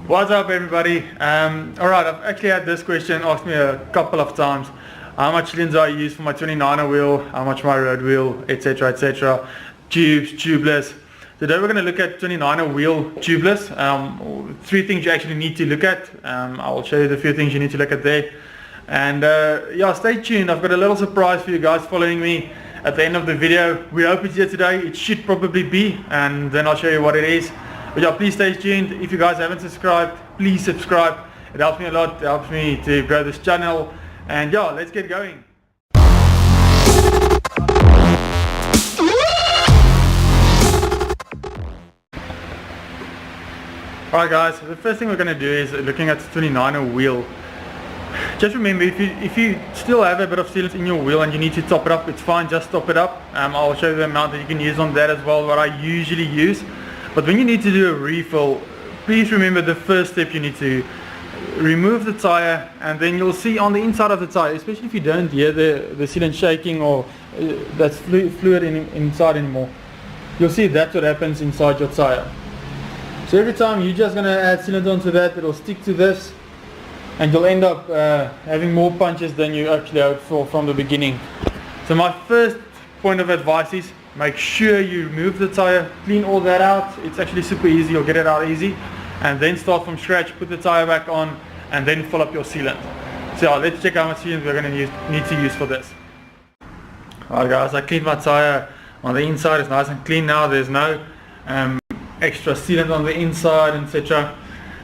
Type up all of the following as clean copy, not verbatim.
What's up everybody? Alright, I've actually had this question asked me a couple of times. How much sealant do I use for my 29er wheel, how much my road wheel, etc, etc. Tubes, tubeless. Today we're going to look at 29er wheel tubeless. Three things you actually need to look at. I will show you the few things you need to look at there. And yeah, stay tuned. I've got a little surprise for you guys following me at the end of the video. We hope it's here today. It should probably be, and then I'll show you what it is. But yeah, please stay tuned. If you guys haven't subscribed, please subscribe. It helps me a lot. It helps me to grow this channel. And yeah, let's get going. Alright guys, the first thing we're going to do is looking at the 29er wheel. Just remember, if you still have a bit of sealant in your wheel and you need to top it up, it's fine, just top it up. I'll show you the amount that you can use on that as well, what I usually use. But when you need to do a refill, please remember the first step. You need to remove the tire, and then you'll see on the inside of the tire, especially if you don't hear the sealant shaking or that's fluid inside anymore, you'll see that's what happens inside your tire. So every time you're just going to add sealant onto that, it'll stick to this, and you'll end up having more punches than you actually hoped for from the beginning. So my first point of advice is make sure you remove the tire, clean all that out. It's actually super easy, you'll get it out easy, and then start from scratch, put the tire back on, and then fill up your sealant. So yeah, let's check how much sealant we're going to need to use for this. Alright guys, I cleaned my tire on the inside. It's nice and clean now. There's no extra sealant on the inside, etc.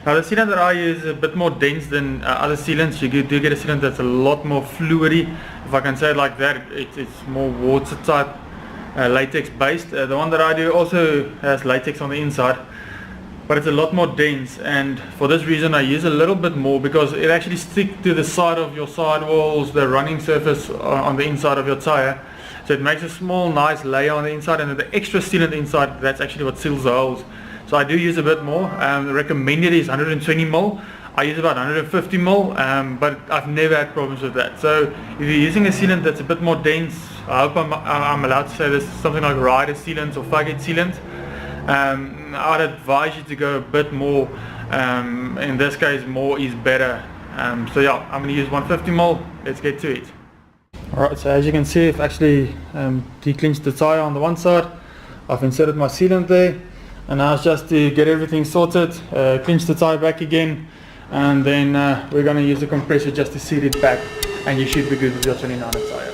Now the sealant that I use is a bit more dense than other sealants. You do get a sealant that's a lot more fluidy, if I can say it like that. It's more water type, latex based. The one that I do also has latex on the inside, but it's a lot more dense, and for this reason I use a little bit more, because it actually sticks to the side of your sidewalls, the running surface on the inside of your tire. So it makes a small nice layer on the inside, and the extra sealant inside, that's actually what seals the holes. So I do use a bit more. The recommended is 120 mil. I use about 150 mil, but I've never had problems with that. So if you're using a sealant that's a bit more dense, I hope I'm allowed to say this, something like rider sealant or fugate sealant, I'd advise you to go a bit more. In this case, more is better. So yeah, I'm going to use 150 mil. Let's get to it. Alright, so as you can see, I've actually declinched the tire on the one side. I've inserted my sealant there, and now it's just to get everything sorted, clinch the tire back again, and then we're going to use the compressor just to seal it back, and you should be good with your 29er tire.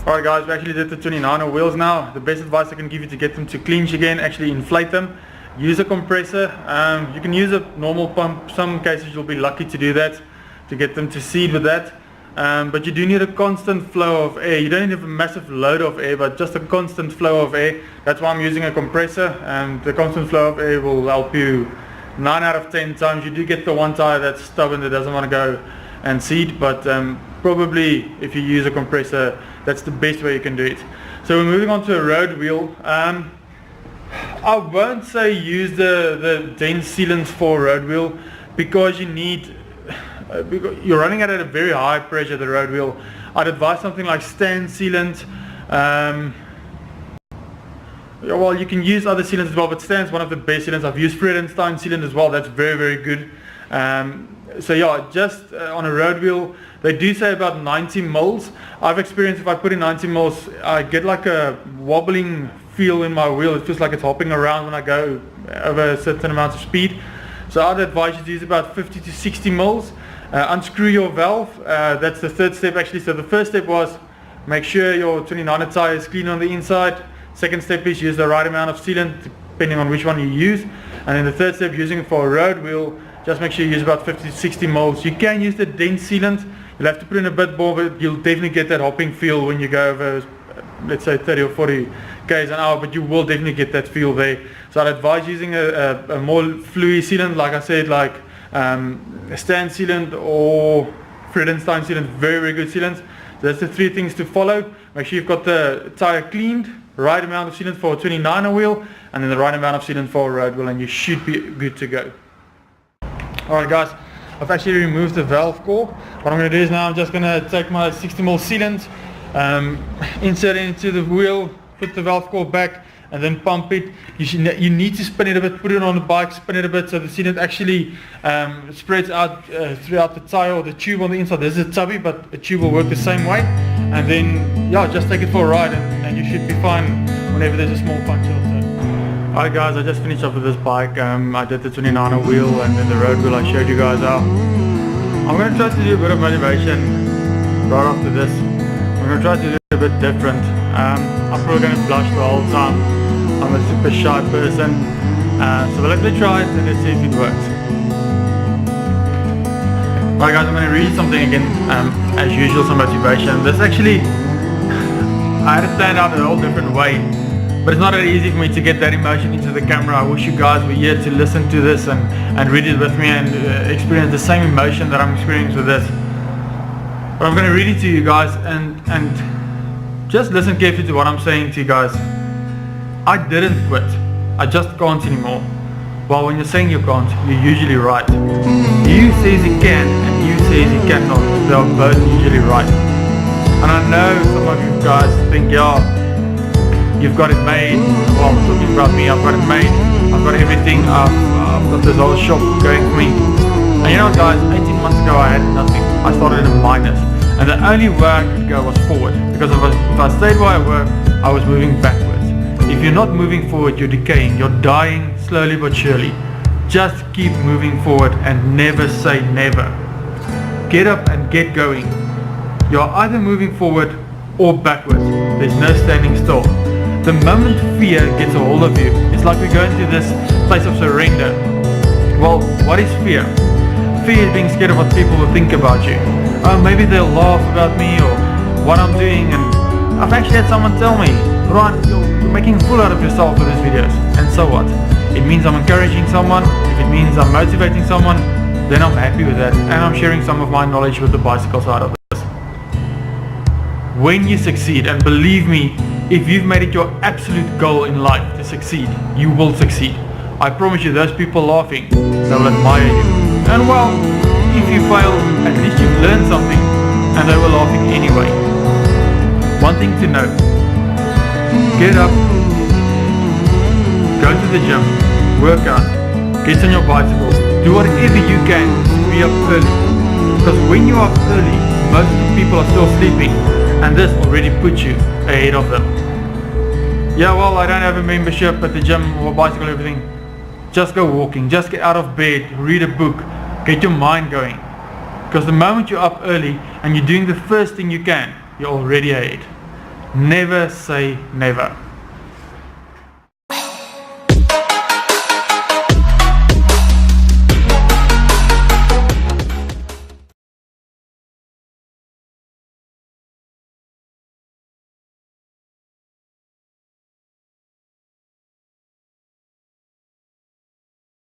Alright guys, we actually did the 29er wheels now. The best advice I can give you to get them to clinch again, actually inflate them. Use a compressor. You can use a normal pump. Some cases you'll be lucky to do that, to get them to seed with that. But you do need a constant flow of air. You don't need a massive load of air, but just a constant flow of air. That's why I'm using a compressor. The constant flow of air will help you 9 out of 10 times. You do get the one tire that's stubborn, that doesn't want to go and seed, but probably if you use a compressor, that's the best way you can do it. So we're moving on to a road wheel. I won't say use the dense sealants for a road wheel, because you need because you're running at a very high pressure, the road wheel, I'd advise something like stand sealant. Well, you can use other sealants as well, but Stan's one of the best sealants. I've used Friedenstein sealant as well. That's very, very good. So yeah, just on a road wheel, they do say about 90 mils. I've experienced if I put in 90 mils, I get like a wobbling feel in my wheel. It feels like it's hopping around when I go over a certain amount of speed. So I'd advise you to use about 50 to 60 mils. Unscrew your valve. That's the third step actually. So the first step was make sure your 29er tire is clean on the inside. Second step is use the right amount of sealant depending on which one you use. And then the third step, using it for a road wheel, just make sure you use about 50 to 60 mils. You can use the dense sealant. You'll have to put in a bit more, but you'll definitely get that hopping feel when you go over, let's say 30 or 40 k's an hour, but you will definitely get that feel there. So I'd advise using a more fluid sealant, like I said, like a stand sealant or Friedenstein sealant, very, very good sealants. So that's the three things to follow. Make sure you've got the tire cleaned, right amount of sealant for a 29er wheel, and then the right amount of sealant for a road wheel, and you should be good to go. Alright guys, I've actually removed the valve core. What I'm going to do is now I'm just going to take my 60mm sealant, insert it into the wheel, put the valve core back, and then pump it. You need to spin it a bit, put it on the bike, spin it a bit so the sealant actually spreads out throughout the tire or the tube on the inside. This is a tubby, but a tube will work the same way. And then, yeah, just take it for a ride and you should be fine whenever there's a small puncture or so. Alright guys, I just finished up with this bike. I did the 29er wheel and then the road wheel I showed you guys out. I'm going to try to do a bit of motivation right after this. I'm going to try to do it a bit different. I'm probably going to blush the whole time. I'm a super shy person. So let me try it and let's see if it works. Alright guys, I'm going to read something again, as usual, some motivation. This actually, I had to stand out in a whole different way. But it's not that easy for me to get that emotion into the camera. I wish you guys were here to listen to this and read it with me and experience the same emotion that I'm experiencing with this. But I'm going to read it to you guys and just listen carefully to what I'm saying to you guys. I didn't quit. I just can't anymore. Well, when you're saying you can't, you're usually right. You says you can and you says you cannot. They're both usually right. And I know some of you guys think, yeah, you've got it made. Well, I'm talking about me. I've got it made. I've got everything. I've got this whole shop going for me. And you know guys, 18 months ago I had nothing. I started in a minus. And the only way I could go was forward. Because if I stayed where I were, I was moving backwards. If you're not moving forward, you're decaying. You're dying slowly but surely. Just keep moving forward and never say never. Get up and get going. You're either moving forward or backwards. There's no standing still. The moment fear gets a hold of you, it's like we go into this place of surrender. Well, what is fear? Fear is being scared of what people will think about you. Oh, maybe they'll laugh about me or what I'm doing. And I've actually had someone tell me, Ryan, you're making a fool out of yourself with these videos. And so what? It means I'm encouraging someone. If it means I'm motivating someone, then I'm happy with that. And I'm sharing some of my knowledge with the bicycle side of this. When you succeed, and believe me, if you've made it your absolute goal in life to succeed, you will succeed. I promise you, those people laughing, they'll admire you. And well, if you fail, at least you've learned something, and they were laughing anyway. One thing to know, get up, go to the gym, work out, get on your bicycle, do whatever you can to be up early. Because when you are up early, most people are still sleeping, and this already puts you ahead of them. Yeah, well, I don't have a membership at the gym or bicycle or everything. Just go walking, just get out of bed, read a book, get your mind going. Because the moment you're up early and you're doing the first thing you can, you're already ahead. Never say never.